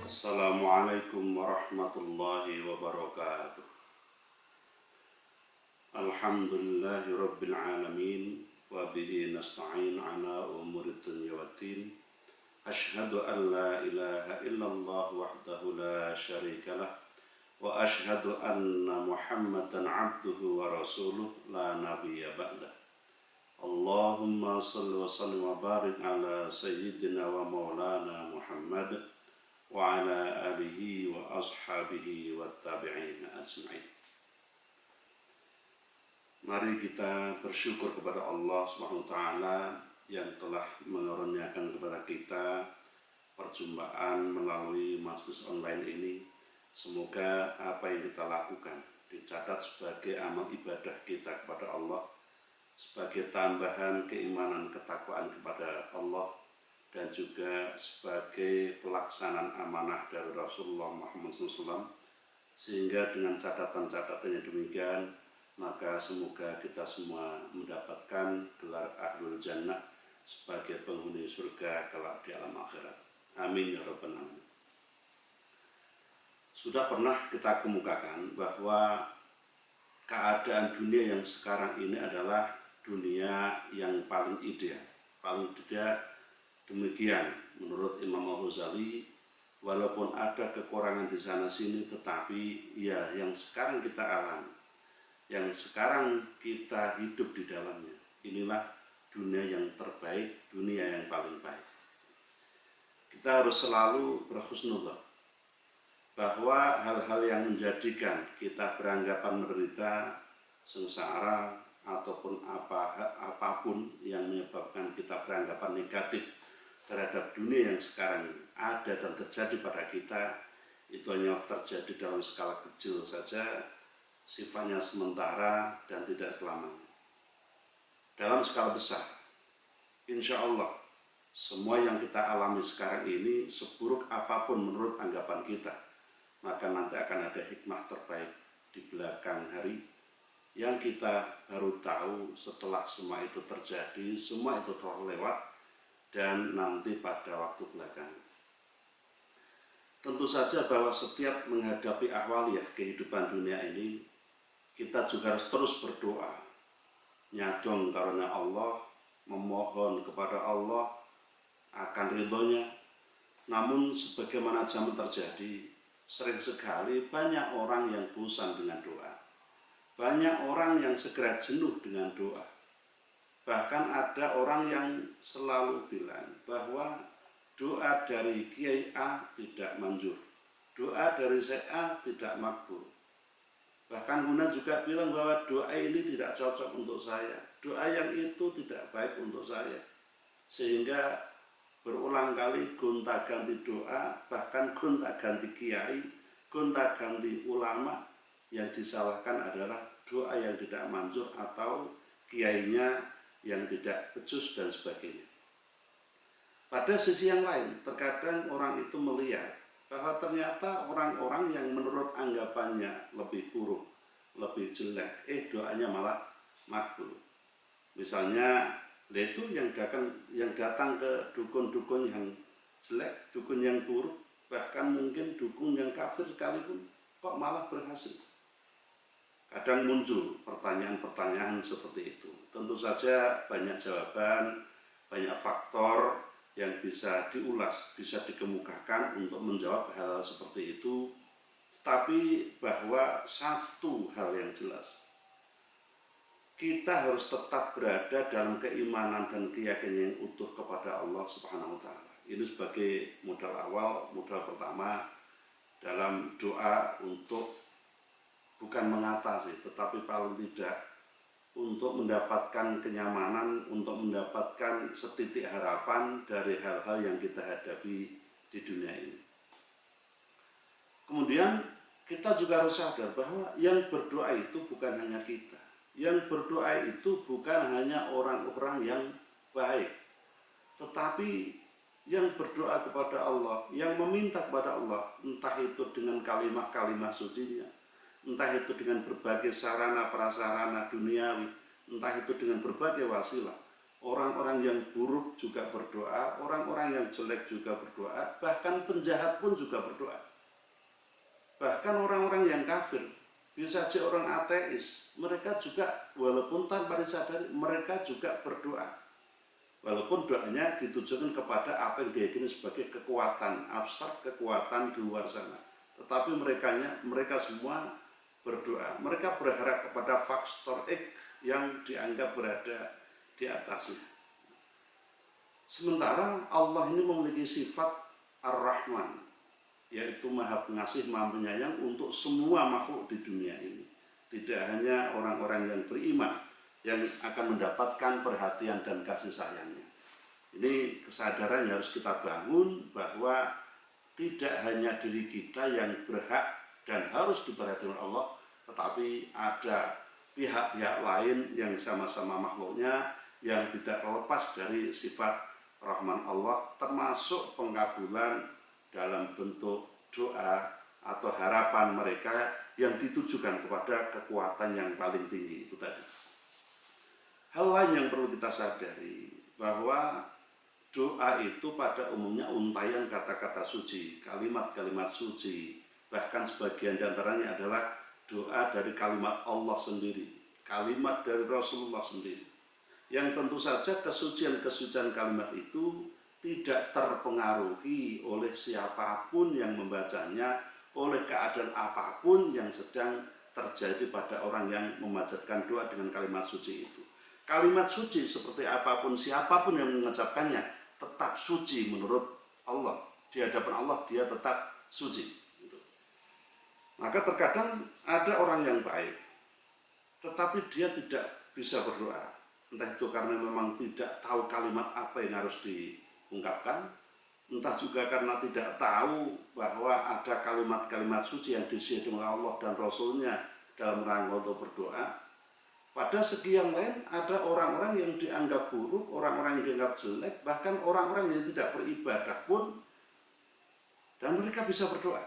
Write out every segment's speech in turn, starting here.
Assalamualaikum warahmatullahi wabarakatuh. Alhamdulillahi rabbil alamin, wa bihi nasta'in ala umurid dunya waddin. Ashhadu an la ilaha illallah wahdahu la syarikalah, wa ashhadu anna Muhammadan abduhu wa rasuluh la nabiyya ba'dah. Allahumma salli wa sallim wa barik ala sayyidina wa maulana Muhammad wa ala alihi wa ashabihi wa tabi'in ajma'in. Mari kita bersyukur kepada Allah Subhanahu wa taala yang telah mengaruniakan kepada kita perjumpaan melalui majelis online ini. Semoga apa yang kita lakukan dicatat sebagai amal ibadah kita kepada Allah, sebagai tambahan keimanan ketakwaan kepada Allah, dan juga sebagai pelaksanaan amanah dari Rasulullah Muhammad SAW, sehingga dengan catatan-catatan yang demikian, maka semoga kita semua mendapatkan gelar Ahlul Jannah sebagai penghuni surga kelak di alam akhirat. Amin ya rabbal alamin. Sudah pernah kita kemukakan bahwa keadaan dunia yang sekarang ini adalah dunia yang paling ideal, paling tidak. Demikian menurut Imam Al-Ghazali, walaupun ada kekurangan di sana sini, tetapi ya yang sekarang kita alami, yang sekarang kita hidup di dalamnya, inilah dunia yang terbaik, dunia yang paling baik. Kita harus selalu berhusnudzon bahwa hal-hal yang menjadikan kita beranggapan menderita, sengsara, ataupun apapun yang menyebabkan kita beranggapan negatif terhadap dunia yang sekarang ada dan terjadi pada kita, itu hanya terjadi dalam skala kecil saja, sifatnya sementara dan tidak selamanya. Dalam skala besar, insya Allah semua yang kita alami sekarang ini, seburuk apapun menurut anggapan kita, maka nanti akan ada hikmah terbaik di belakang hari yang kita baru tahu setelah semua itu terjadi, semua itu telah lewat, dan nanti pada waktu belakangan. Tentu saja bahwa setiap menghadapi ahwaliyah kehidupan dunia ini, kita juga harus terus berdoa, nyadong karena Allah, memohon kepada Allah akan ridhonya. Namun sebagaimana zaman terjadi, sering sekali banyak orang yang bosan dengan doa, banyak orang yang segera jenuh dengan doa. Bahkan ada orang yang selalu bilang bahwa doa dari Kiai A tidak manjur, doa dari Syekh A tidak makbul. Bahkan Guna juga bilang bahwa doa ini tidak cocok untuk saya, doa yang itu tidak baik untuk saya. Sehingga berulang kali gonta-ganti doa, bahkan gonta-ganti kiai, gonta-ganti ulama. Yang disalahkan adalah doa yang tidak manjur atau kiainya yang tidak becus dan sebagainya. Pada sisi yang lain, terkadang orang itu melihat bahwa ternyata orang-orang yang menurut anggapannya lebih buruk, lebih jelek, doanya malah makbul. Misalnya, itu yang datang ke dukun-dukun yang jelek, dukun yang buruk, bahkan mungkin dukun yang kafir sekalipun, kok malah berhasil. Kadang muncul pertanyaan-pertanyaan seperti itu. Tentu saja banyak jawaban, banyak faktor yang bisa diulas, bisa dikemukakan untuk menjawab hal seperti itu. Tapi bahwa satu hal yang jelas, kita harus tetap berada dalam keimanan dan keyakinan yang utuh kepada Allah Subhanahu wa taala. Ini sebagai modal awal, modal pertama dalam doa untuk bukan mengatasi, tetapi paling tidak untuk mendapatkan kenyamanan, untuk mendapatkan setitik harapan dari hal-hal yang kita hadapi di dunia ini. Kemudian kita juga harus sadar bahwa yang berdoa itu bukan hanya kita. Yang berdoa itu bukan hanya orang-orang yang baik, tetapi yang berdoa kepada Allah, yang meminta kepada Allah, entah itu dengan kalimat-kalimat sucinya, entah itu dengan berbagai sarana prasarana duniawi, entah itu dengan berbagai wasilah. orang-orang yang buruk juga berdoa, orang-orang yang jelek juga berdoa, bahkan penjahat pun juga berdoa. Bahkan orang-orang yang kafir, bisa saja orang ateis, mereka juga walaupun tanpa disadari, mereka juga berdoa. Walaupun doanya ditujukan kepada apa yang diyakini sebagai kekuatan abstrak, kekuatan di luar sana. Tetapi mereka semua berdoa. Mereka berharap kepada faktor X yang dianggap berada di atasnya. Sementara Allah ini memiliki sifat Ar-Rahman, yaitu Maha Pengasih, Maha Penyayang untuk semua makhluk di dunia ini. Tidak hanya orang-orang yang beriman yang akan mendapatkan perhatian dan kasih sayangnya. Ini kesadaran yang harus kita bangun bahwa tidak hanya diri kita yang berhak dan harus diperhatikan Allah, tetapi ada pihak-pihak lain yang sama-sama makhluknya yang tidak lepas dari sifat Rahman Allah, termasuk pengkabulan dalam bentuk doa atau harapan mereka yang ditujukan kepada kekuatan yang paling tinggi itu tadi. Hal lain yang perlu kita sadari bahwa doa itu pada umumnya untayan kata-kata suci, kalimat-kalimat suci, bahkan sebagian diantaranya adalah doa dari kalimat Allah sendiri, kalimat dari Rasulullah sendiri, yang tentu saja kesucian-kesucian kalimat itu tidak terpengaruhi oleh siapapun yang membacanya, oleh keadaan apapun yang sedang terjadi pada orang yang memanjatkan doa dengan kalimat suci itu. Kalimat suci seperti apapun, siapapun yang mengucapkannya tetap suci menurut Allah. Di hadapan Allah dia tetap suci. Maka terkadang ada orang yang baik, tetapi dia tidak bisa berdoa. Entah itu karena memang tidak tahu kalimat apa yang harus diungkapkan, entah juga karena tidak tahu bahwa ada kalimat-kalimat suci yang disediakan oleh Allah dan Rasulnya dalam rangka untuk berdoa. Pada segi yang lain ada orang-orang yang dianggap buruk, orang-orang yang dianggap jelek, bahkan orang-orang yang tidak beribadah pun, dan mereka bisa berdoa.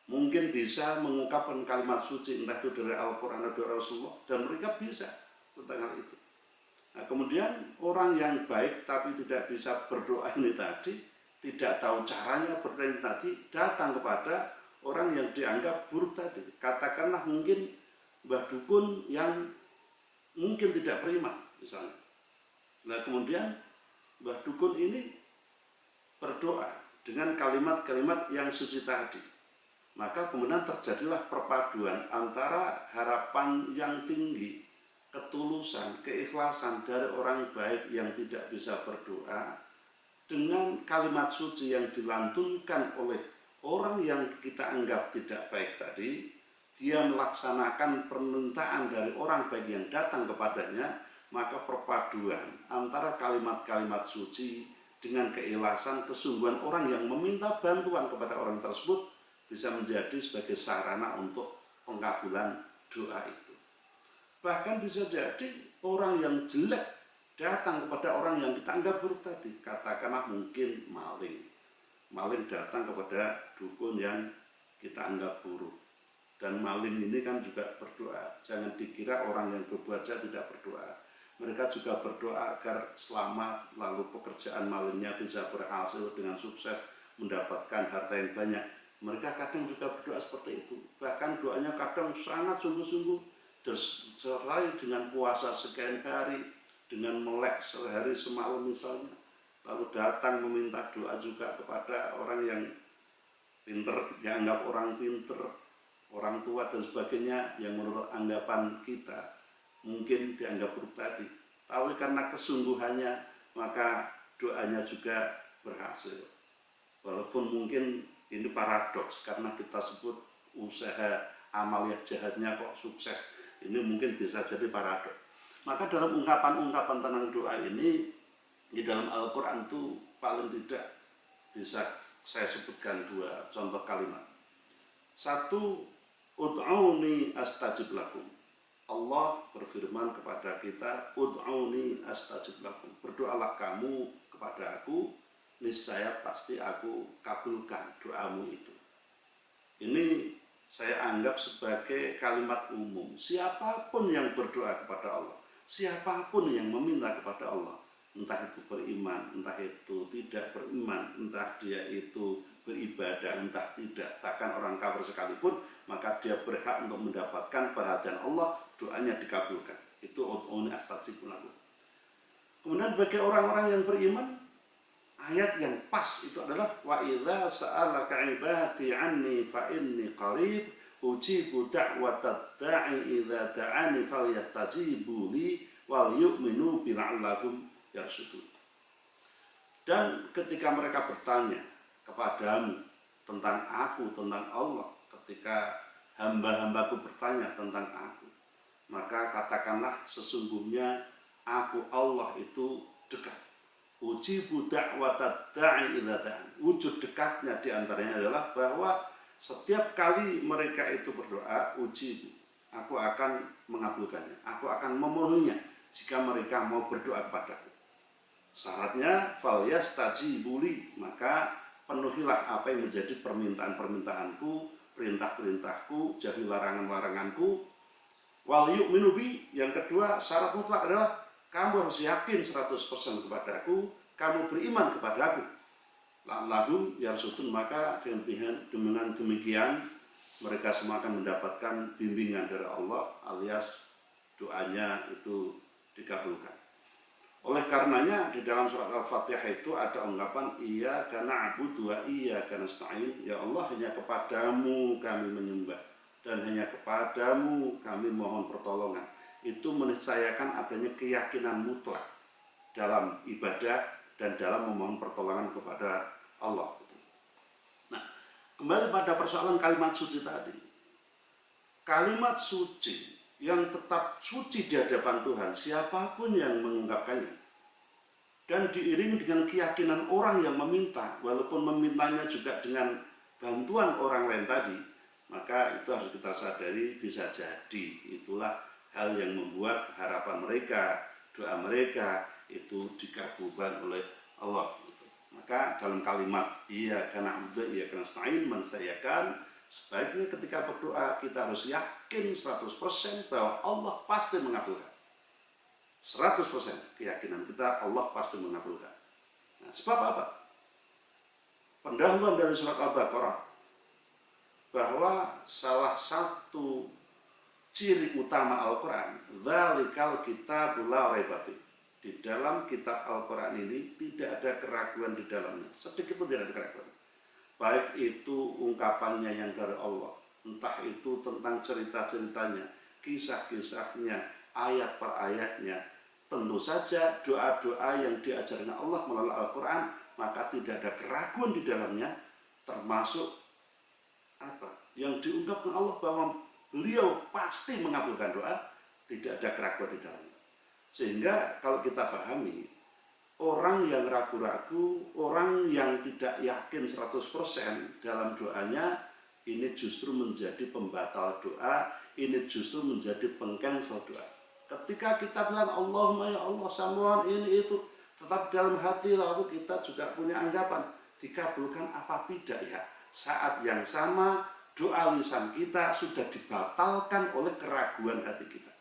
Mungkin bisa mengungkapkan kalimat suci, entah itu dari Al-Quran atau dari Rasulullah, dan mereka bisa tentang hal itu. Nah, kemudian orang yang baik tapi tidak bisa berdoa ini tadi, tidak tahu caranya berdoa ini tadi, datang kepada orang yang dianggap buruk tadi. Katakanlah mungkin Mbah Dukun yang mungkin tidak beriman misalnya. Nah kemudian Mbah Dukun ini berdoa dengan kalimat-kalimat yang suci tadi. Maka kemudian terjadilah perpaduan antara harapan yang tinggi, ketulusan, keikhlasan dari orang baik yang tidak bisa berdoa dengan kalimat suci yang dilantunkan oleh orang yang kita anggap tidak baik tadi. Dia melaksanakan permintaan dari orang baik yang datang kepadanya, maka perpaduan antara kalimat-kalimat suci dengan keikhlasan, kesungguhan orang yang meminta bantuan kepada orang tersebut bisa menjadi sebagai sarana untuk pengkabulan doa itu. Bahkan bisa jadi orang yang jelek datang kepada orang yang kita anggap buruk tadi, katakanlah mungkin maling datang kepada dukun yang kita anggap buruk. Dan maling ini kan juga berdoa. Jangan dikira orang yang berbuat jahat tidak berdoa. Mereka juga berdoa agar selamat, lalu pekerjaan malingnya bisa berhasil dengan sukses, mendapatkan harta yang banyak. Mereka kadang juga berdoa seperti itu. Bahkan doanya kadang sangat sungguh-sungguh, disertai dengan puasa sekian hari, dengan melek sehari semalam misalnya. Lalu datang meminta doa juga kepada orang yang pinter, dianggap orang pinter, orang tua dan sebagainya yang menurut anggapan kita mungkin dianggap buruk tadi. Tapi karena kesungguhannya maka doanya juga berhasil. Walaupun mungkin ini paradoks karena kita sebut usaha amaliyah jahatnya kok sukses. Ini mungkin bisa jadi paradoks. Maka dalam ungkapan-ungkapan tentang doa ini di dalam Al-Quran itu paling tidak bisa saya sebutkan dua contoh kalimat. Satu, ud'auni astajib lakum. Allah berfirman kepada kita, ud'auni astajib lakum. Berdoalah kamu kepada aku, niscaya pasti aku kabulkan doamu itu. Ini saya anggap sebagai kalimat umum. Siapapun yang berdoa kepada Allah, siapapun yang meminta kepada Allah, entah itu beriman, entah itu tidak beriman, entah dia itu beribadah, entah tidak, bahkan orang kafir sekalipun, maka dia berhak untuk mendapatkan perhatian Allah, doanya dikabulkan. Itu ud'uni astajib lakum. Kemudian bagi orang-orang yang beriman, ayat yang pas itu adalah wa idza sa'alaka 'ibadi 'anni fa inni qarib ujibu da'watad da'i idza da'ani falyastajibu li wal yu'minu bi la'allahum yarshudun. Dan ketika mereka bertanya kepadamu tentang aku, tentang Allah, ketika hamba-hambaku bertanya tentang aku, maka katakanlah sesungguhnya aku Allah itu dekat. Ujibu da'watad da'i idza da'an. Wujud dekatnya diantaranya adalah bahwa setiap kali mereka itu berdoa, ujibu, aku akan mengabulkannya, aku akan memenuhinya jika mereka mau berdoa kepadaku. Syaratnya falyastajibu li, maka penuhilah apa yang menjadi permintaan-permintaanku, perintah-perintahku, jauhi larangan-laranganku. Wal yu'minu bi, yang kedua syarat mutlak adalah kamu harus yakin 100% kepadaku, kamu beriman kepadaku. La'allahum yarshudun, maka dengan demikian mereka semua akan mendapatkan bimbingan dari Allah, alias doanya itu dikabulkan. Oleh karenanya di dalam surat Al-Fatihah itu ada ungkapan iyyaka na'budu wa iyyaka nasta'in, ya Allah hanya kepadamu kami menyembah dan hanya kepadamu kami mohon pertolongan. Itu meniscayakan adanya keyakinan mutlak dalam ibadah dan dalam memohon pertolongan kepada Allah. Nah, kembali pada persoalan kalimat suci tadi. Kalimat suci yang tetap suci di hadapan Tuhan, siapapun yang mengungkapkannya, dan diiringi dengan keyakinan orang yang meminta, walaupun memintanya juga dengan bantuan orang lain tadi, maka itu harus kita sadari bisa jadi itulah hal yang membuat harapan mereka, doa mereka itu dikabulkan oleh Allah. Maka dalam kalimat iyyaka na'budu wa iyyaka nasta'in mensayakan sebaiknya ketika berdoa kita harus yakin 100% bahwa Allah pasti mengabulkan. 100% keyakinan kita Allah pasti mengabulkan. Nah, sebab apa? Pendahuluan dari surat Al-Baqarah bahwa salah satu ciri utama Al-Quran, dzalikal kitabul la raiba fi. Di dalam kitab Al-Quran ini tidak ada keraguan di dalamnya, sedikit pun tidak ada keraguan. Baik itu ungkapannya yang dari Allah, entah itu tentang cerita-ceritanya, kisah-kisahnya, ayat per ayatnya. Tentu saja doa-doa yang diajarkan Allah melalui Al-Quran, maka tidak ada keraguan di dalamnya, termasuk apa yang diungkapkan Allah bahwa beliau pasti mengabulkan doa, tidak ada keraguan di dalamnya. Sehingga kalau kita pahami, orang yang ragu-ragu, orang yang tidak yakin 100% dalam doanya, ini justru menjadi pembatal doa, ini justru menjadi pengcancel doa. Ketika kita bilang Allahumma ya Allah samuan ini itu, tetap dalam hati lalu kita juga punya anggapan, dikabulkan apa tidak ya? Saat yang sama doa lisan kita sudah dibatalkan oleh keraguan hati kita.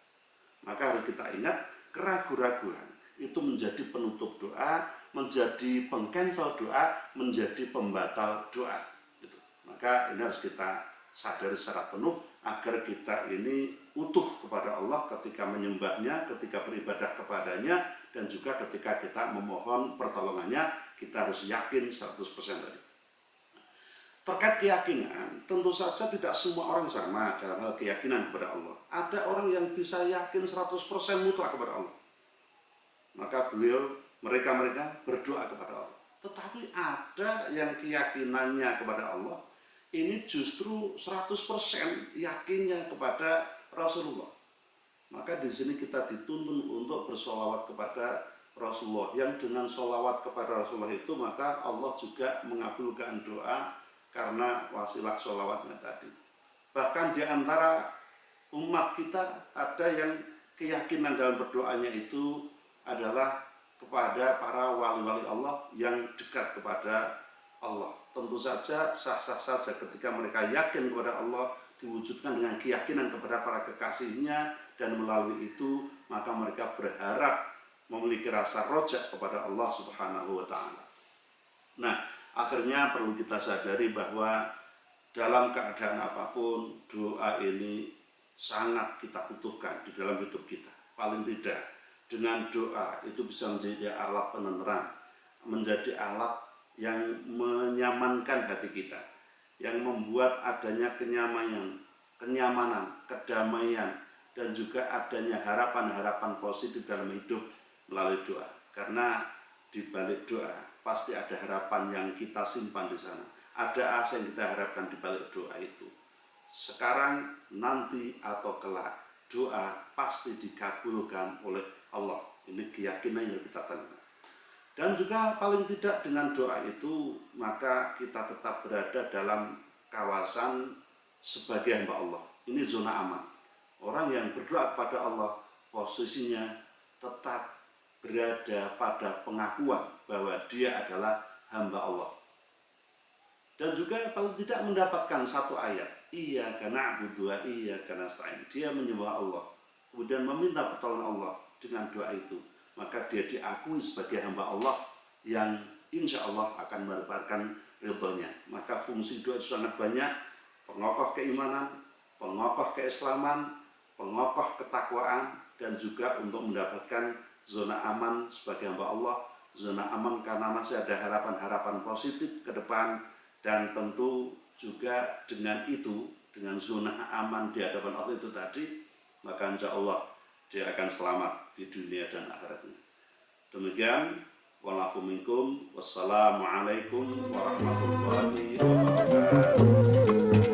Maka harus kita ingat, keraguan-raguan itu menjadi penutup doa, menjadi pengcancel doa, menjadi pembatal doa. Gitu. Maka ini harus kita sadari secara penuh agar kita ini utuh kepada Allah ketika menyembahnya, ketika beribadah kepadanya, dan juga ketika kita memohon pertolongannya, kita harus yakin 100% tadi. Terkait keyakinan, tentu saja tidak semua orang sama dalam hal keyakinan kepada Allah. Ada orang yang bisa yakin 100% mutlak kepada Allah. Maka mereka berdoa kepada Allah. Tetapi ada yang keyakinannya kepada Allah, ini justru 100% yakinnya kepada Rasulullah. Maka di sini kita dituntun untuk bersolawat kepada Rasulullah. Yang dengan solawat kepada Rasulullah itu, maka Allah juga mengabulkan doa karena wasilah sholawatnya tadi. Bahkan di antara umat kita ada yang keyakinan dalam berdoanya itu adalah kepada para wali-wali Allah yang dekat kepada Allah. Tentu saja sah-sah saja ketika mereka yakin kepada Allah, diwujudkan dengan keyakinan kepada para kekasihnya, dan melalui itu maka mereka berharap memiliki rasa rojak kepada Allah Subhanahu wa Ta'ala. Nah, akhirnya perlu kita sadari bahwa dalam keadaan apapun, doa ini sangat kita butuhkan di dalam hidup kita. Paling tidak, dengan doa itu bisa menjadi alat penerangan, menjadi alat yang menyamankan hati kita, yang membuat adanya kenyamanan, kedamaian, dan juga adanya harapan-harapan positif dalam hidup melalui doa. Karena di balik doa pasti ada harapan yang kita simpan di sana. Ada asa yang kita harapkan di balik doa itu. Sekarang, nanti, atau kelak, doa pasti dikabulkan oleh Allah. Ini keyakinan yang kita tanamkan. Dan juga paling tidak dengan doa itu, maka kita tetap berada dalam kawasan sebagai hamba Allah. Ini zona aman. Orang yang berdoa kepada Allah, posisinya tetap berada pada pengakuan bahwa dia adalah hamba Allah. Dan juga paling tidak mendapatkan satu ayat, Iyyaka na'budu wa iyyaka nasta'in. Dia menyembah Allah, kemudian meminta pertolongan Allah dengan doa itu. Maka dia diakui sebagai hamba Allah yang insya Allah akan mendapatkan ridhonya. Maka fungsi doa itu sangat banyak, pengokoh keimanan, pengokoh keislaman, pengokoh ketakwaan, dan juga untuk mendapatkan zona aman sebagai hamba Allah. Zona aman karena masih ada harapan-harapan positif ke depan, dan tentu juga dengan itu, dengan zona aman di hadapan Allah itu tadi, maka insya Allah dia akan selamat di dunia dan akhiratnya. Demikian, walafu minkum, wassalamualaikum warahmatullahi wabarakatuh.